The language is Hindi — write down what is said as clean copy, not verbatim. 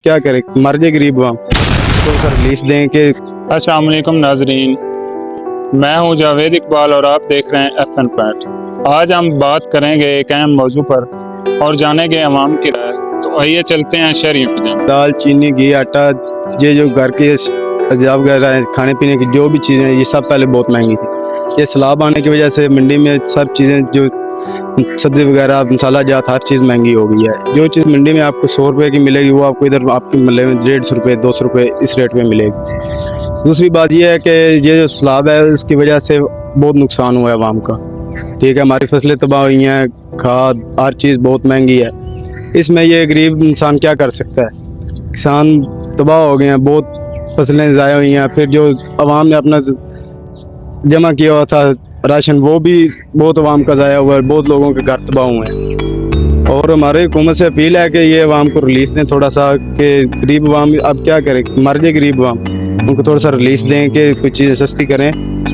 क्या करे, मर जाए गरीब वहाँ तो सर रिलीज दें कि। अस्सलाम वालेकुम नाजरीन, मैं हूं जावेद इकबाल और आप देख रहे हैं FN पॉइंट। आज हम बात करेंगे एक अहम मौजू पर और जानेंगे अवाम की राय। तो आइए चलते हैं शहरियों की जानिब। दाल, चीनी, घी, आटा, ये जो घर के अज्जा वगैरह हैं, खाने पीने की जो भी चीज़ें हैं, ये सब पहले बहुत महंगी थी। ये सैलाब आने की वजह से मंडी में सब चीज़ें, जो सब्जी वगैरह, मसाला जात, हर चीज़ महंगी हो गई है। जो चीज़ मंडी में आपको 100 रुपये की मिलेगी, वो आपको इधर आपके महल्ले में 150 रुपये, 200 रुपये इस रेट में मिलेगी। दूसरी बात यह है कि ये जो सैलाब है, उसकी वजह से बहुत नुकसान हुआ है आवाम का। ठीक है, हमारी फसलें तबाह हुई हैं, खाद, हर चीज़ बहुत महंगी है। इसमें ये गरीब इंसान क्या कर सकता है? किसान तबाह हो गए हैं, बहुत फसलें ज़ाया हुई हैं। फिर जो आवाम ने अपना जमा किया हुआ था राशन, वो भी बहुत आवाम का ज़ाया हुआ है, बहुत लोगों के घर तबाह हुए हैं। और हमारी हुकूमत से अपील है कि ये आवाम को रिलीफ दें थोड़ा सा, कि गरीब आवाम अब क्या करे, मर जाए गरीब आवाम, उनको थोड़ा सा रिलीफ दें कि कुछ चीज़ें सस्ती करें।